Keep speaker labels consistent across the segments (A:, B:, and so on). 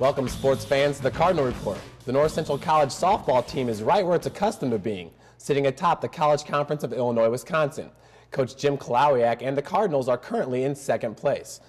A: Welcome, sports fans, to the Cardinal Report. The North Central College softball team is right where it's accustomed to being, sitting atop the College Conference of Illinois, Wisconsin. Coach Jim Kulawiak and the Cardinals are currently in second place.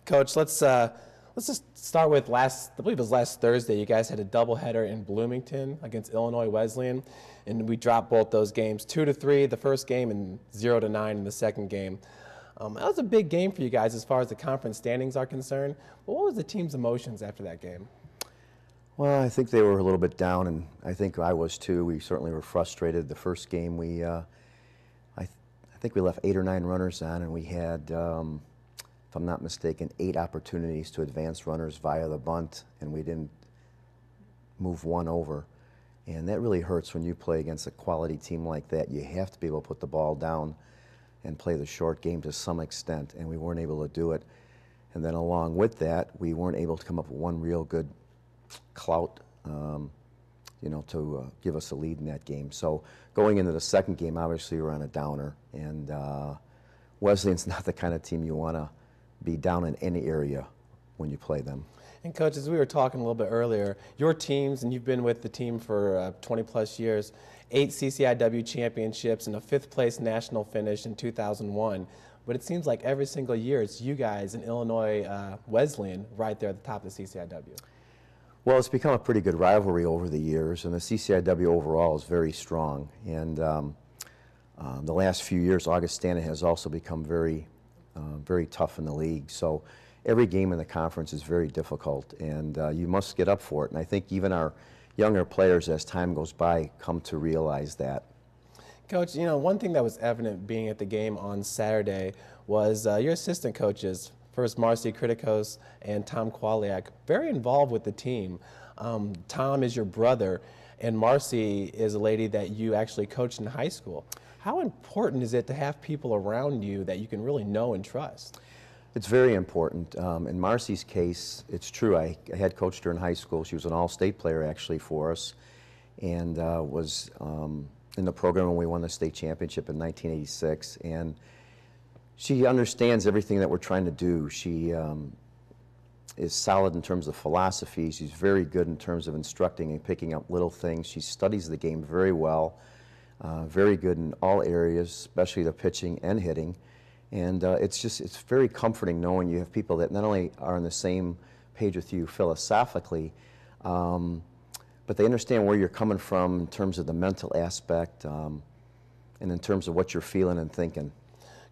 A: Coach, let's just start with I believe it was last Thursday. You guys had a doubleheader in Bloomington against Illinois Wesleyan, and we dropped both those games 2-3 the first game and 0-9 in the second game. That was a big game for you guys as far as the conference standings are concerned. But what was the team's emotions after that game?
B: Well, I think they were a little bit down, and I think I was too. We certainly were frustrated. The first game, I think we left 8 or 9 runners on, and we had, if I'm not mistaken, 8 opportunities to advance runners via the bunt, and we didn't move one over. And that really hurts when you play against a quality team like that. You have to be able to put the ball down and play the short game to some extent, and we weren't able to do it. And then along with that, we weren't able to come up with one real good clout, to give us a lead in that game. So going into the second game, obviously we're on a downer, and Wesleyan's not the kind of team you want to be down in any area when you play them.
A: And Coach, as we were talking a little bit earlier, your teams, and you've been with the team for 20-plus years, 8 CCIW championships and a 5th place national finish in 2001. But it seems like every single year it's you guys in Illinois Wesleyan right there at the top of the CCIW.
B: Well, it's become a pretty good rivalry over the years, and the CCIW overall is very strong. And the last few years, Augustana has also become very tough in the league. So every game in the conference is very difficult, and you must get up for it. And I think even our younger players, as time goes by, come to realize that.
A: Coach, one thing that was evident being at the game on Saturday was your assistant coaches, first Marcy Kritikos and Tom Kulawiak, very involved with the team. Tom is your brother, and Marcy is a lady that you actually coached in high school. How important is it to have people around you that you can really know and trust?
B: It's very important. In Marcy's case, it's true. I had coached her in high school. She was an all-state player actually for us, and was in the program when we won the state championship in 1986. And she understands everything that we're trying to do. She is solid in terms of philosophy. She's very good in terms of instructing and picking up little things. She studies the game very well, very good in all areas, especially the pitching and hitting. And it's very comforting knowing you have people that not only are on the same page with you philosophically, but they understand where you're coming from in terms of the mental aspect, and in terms of what you're feeling and thinking.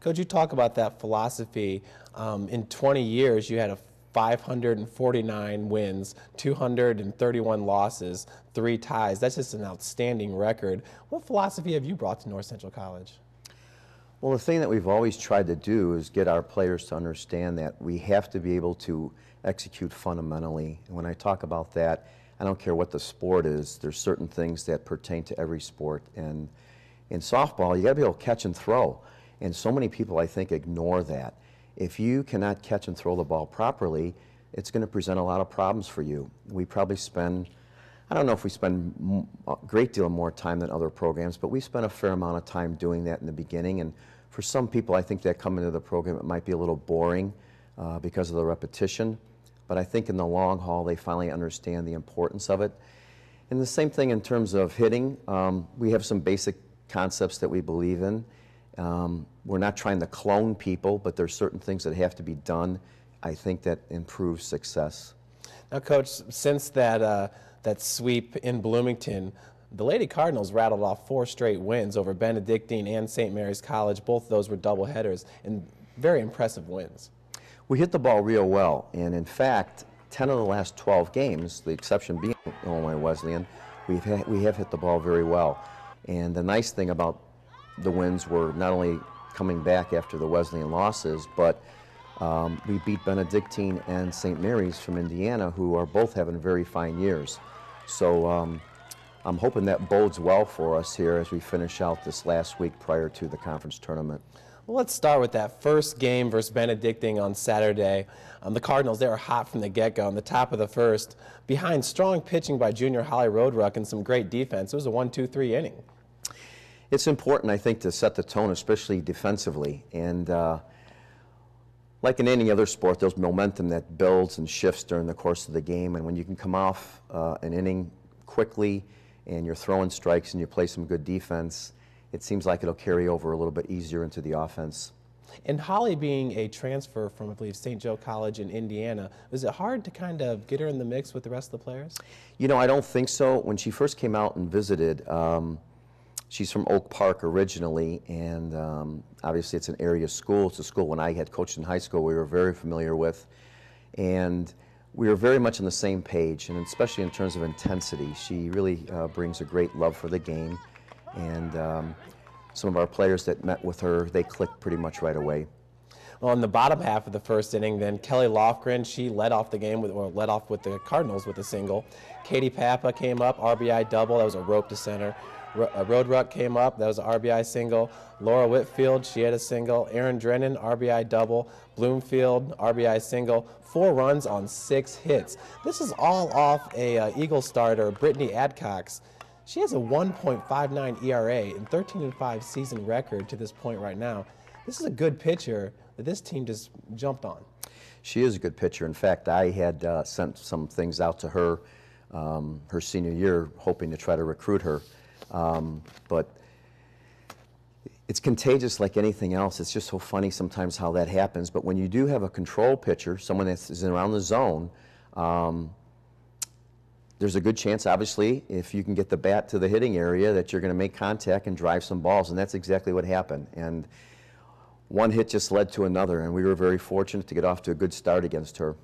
A: Could you talk about that philosophy? In 20 years, you had 549 wins, 231 losses, 3 ties. That's just an outstanding record. What philosophy have you brought to North Central College?
B: Well, the thing that we've always tried to do is get our players to understand that we have to be able to execute fundamentally. And when I talk about that, I don't care what the sport is. There's certain things that pertain to every sport. And in softball, you got to be able to catch and throw. And so many people, I think, ignore that. If you cannot catch and throw the ball properly, it's going to present a lot of problems for you. We probably spend, I don't know if we spend a great deal more time than other programs, but we spend a fair amount of time doing that in the beginning. And for some people, I think that come into the program, it might be a little boring because of the repetition. But I think in the long haul, they finally understand the importance of it. And the same thing in terms of hitting. We have some basic concepts that we believe in. We're not trying to clone people, but there's certain things that have to be done. I think that improves success.
A: Now, Coach, since that sweep in Bloomington, the Lady Cardinals rattled off 4 straight wins over Benedictine and St. Mary's College. Both of those were doubleheaders and very impressive wins.
B: We hit the ball real well, and in fact, 10 of the last 12 games, the exception being Illinois Wesleyan, we have hit the ball very well. And the nice thing about the wins were not only coming back after the Wesleyan losses, but we beat Benedictine and St. Mary's from Indiana, who are both having very fine years. So I'm hoping that bodes well for us here as we finish out this last week prior to the conference tournament.
A: Well, let's start with that first game versus Benedictine on Saturday. The Cardinals, they were hot from the get-go on the top of the first, behind strong pitching by junior Holly Roadruck and some great defense. It was a 1-2-3 inning.
B: It's important, I think, to set the tone, especially defensively. And like in any other sport, there's momentum that builds and shifts during the course of the game, and when you can come off an inning quickly and you're throwing strikes and you play some good defense, it seems like it'll carry over a little bit easier into the offense.
A: And Holly being a transfer from, I believe, St. Joe College in Indiana, was it hard to kind of get her in the mix with the rest of the players?
B: You know, I don't think so. When she first came out and visited, she's from Oak Park originally, and obviously it's an area school. It's a school when I had coached in high school we were very familiar with, and we were very much on the same page, and especially in terms of intensity. She really brings a great love for the game, and some of our players that met with her, they clicked pretty much right away.
A: Well, in the bottom half of the first inning, then Kelly Lofgren, she led off the game led off with the Cardinals with a single. Katie Papa came up, RBI double. That was a rope to center. Road Ruck came up. That was an RBI single. Laura Whitfield, she had a single. Erin Drennan, RBI double. Bloomfield, RBI single. 4 runs on 6 hits. This is all off a Eagle starter, Brittany Adcox. She has a 1.59 ERA and 13-5 season record to this point right now. This is a good pitcher that this team just jumped on.
B: She is a good pitcher. In fact, I had sent some things out to her her senior year, hoping to try to recruit her. But it's contagious like anything else. It's just so funny sometimes how that happens. But when you do have a control pitcher, someone that is around the zone, there's a good chance, obviously, if you can get the bat to the hitting area, that you're going to make contact and drive some balls, and that's exactly what happened. And one hit just led to another, and we were very fortunate to get off to a good start against her.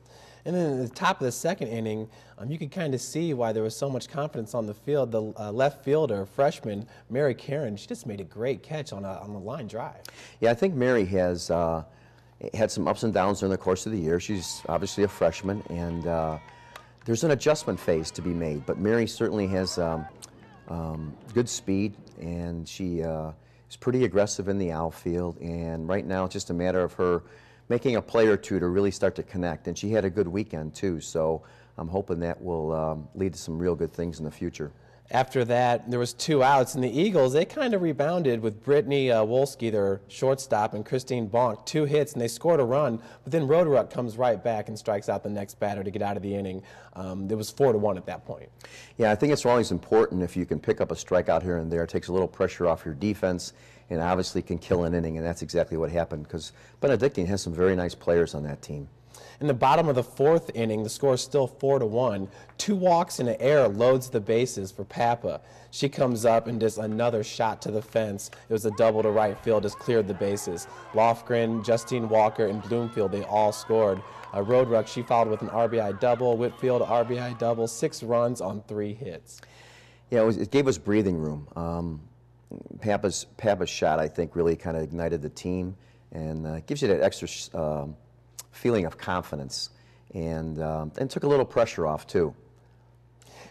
A: And then at the top of the second inning, you could kind of see why there was so much confidence on the field. The left fielder, freshman Mary Karen, she just made a great catch on a line drive.
B: Yeah, I think Mary has had some ups and downs during the course of the year. She's obviously a freshman, and there's an adjustment phase to be made, but Mary certainly has good speed, and she is pretty aggressive in the outfield, and right now it's just a matter of her making a play or two to really start to connect, and she had a good weekend too, so I'm hoping that will lead to some real good things in the future.
A: After that, there was 2 outs, and the Eagles, they kind of rebounded with Brittany Wolski, their shortstop, and Christine Bonk, 2 hits, and they scored a run, but then Road Ruck comes right back and strikes out the next batter to get out of the inning. It was 4-1 at that point.
B: Yeah, I think it's always important if you can pick up a strikeout here and there. It takes a little pressure off your defense, and obviously can kill an inning, and that's exactly what happened, because Benedictine has some very nice players on that team.
A: In the bottom of the 4th inning, the score is still 4-1. 2 walks and an error loads the bases for Papa. She comes up and does another shot to the fence. It was a double to right field, just cleared the bases. Lofgren, Justine Walker, and Bloomfield, they all scored. Road Ruck, she followed with an RBI double. Whitfield, RBI double, 6 runs on 3 hits.
B: Yeah, it gave us breathing room. Papa's shot, I think, really kind of ignited the team, and gives you that extra feeling of confidence, and took a little pressure off too.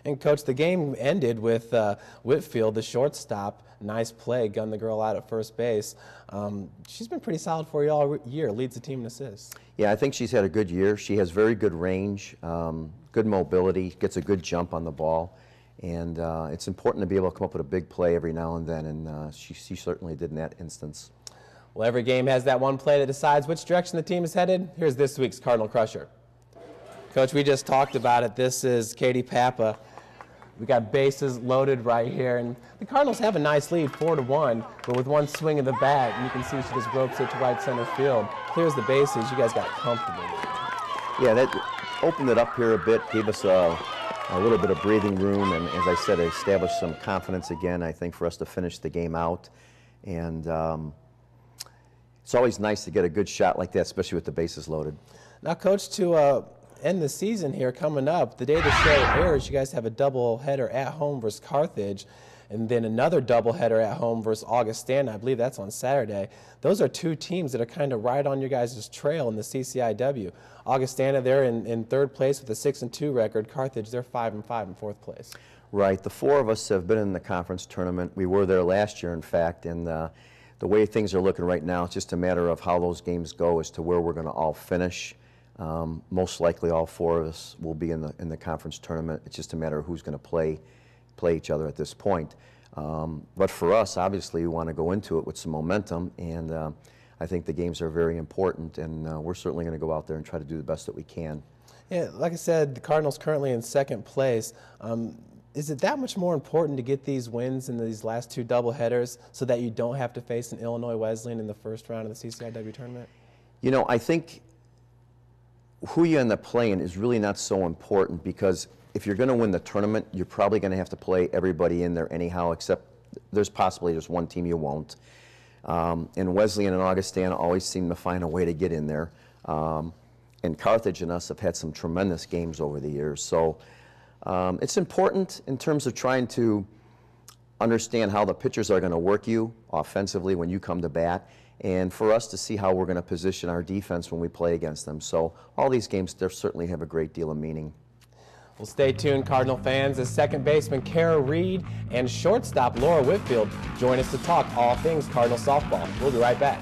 A: And Coach, the game ended with Whitfield, the shortstop, nice play, gunned the girl out at first base. She's been pretty solid for you all year, leads the team in assists. Yeah,
B: I think she's had a good year. She has very good range, good mobility, gets a good jump on the ball, and it's important to be able to come up with a big play every now and then, and she certainly did in that instance.
A: Well, every game has that one play that decides which direction the team is headed. Here's this week's Cardinal Crusher. Coach, we just talked about it. This is Katie Papa. We got bases loaded right here, and the Cardinals have a nice lead, 4-1, but with one swing of the bat, you can see she just ropes it to right center field, clears the bases. You guys got it comfortable.
B: Yeah, that opened it up here a bit, gave us a little bit of breathing room, and as I said, established some confidence again, I think, for us to finish the game out. And it's always nice to get a good shot like that, especially with the bases loaded.
A: Now, Coach, to end the season here coming up, the day the show airs, you guys have a doubleheader at home versus Carthage, and then another doubleheader at home versus Augustana. I believe that's on Saturday. Those are 2 teams that are kind of right on your guys' trail in the CCIW. Augustana, they're in 3rd place with a 6-2 record. Carthage, they're 5-5 in 4th place.
B: Right. The 4 of us have been in the conference tournament. We were there last year, in fact, and the way things are looking right now, it's just a matter of how those games go as to where we're going to all finish. Most likely all 4 of us will be in the conference tournament. It's just a matter of who's going to play each other at this point. But for us, obviously, we want to go into it with some momentum, and I think the games are very important, and we're certainly going to go out there and try to do the best that we can.
A: Yeah, like I said, the Cardinals currently in second place. Is it that much more important to get these wins in these last two doubleheaders so that you don't have to face an Illinois Wesleyan in the first round of the CCIW tournament?
B: You know, I think who you end up playing is really not so important, because if you're going to win the tournament, you're probably going to have to play everybody in there anyhow, except there's possibly just one team you won't. And Wesleyan and Augustana always seem to find a way to get in there. And Carthage and us have had some tremendous games over the years. So it's important in terms of trying to understand how the pitchers are going to work you offensively when you come to bat, and for us to see how we're going to position our defense when we play against them. So all these games, they certainly have a great deal of meaning.
A: Well, stay tuned, Cardinal fans, as second baseman Kara Reed and shortstop Laura Whitfield join us to talk all things Cardinal softball. We'll be right back.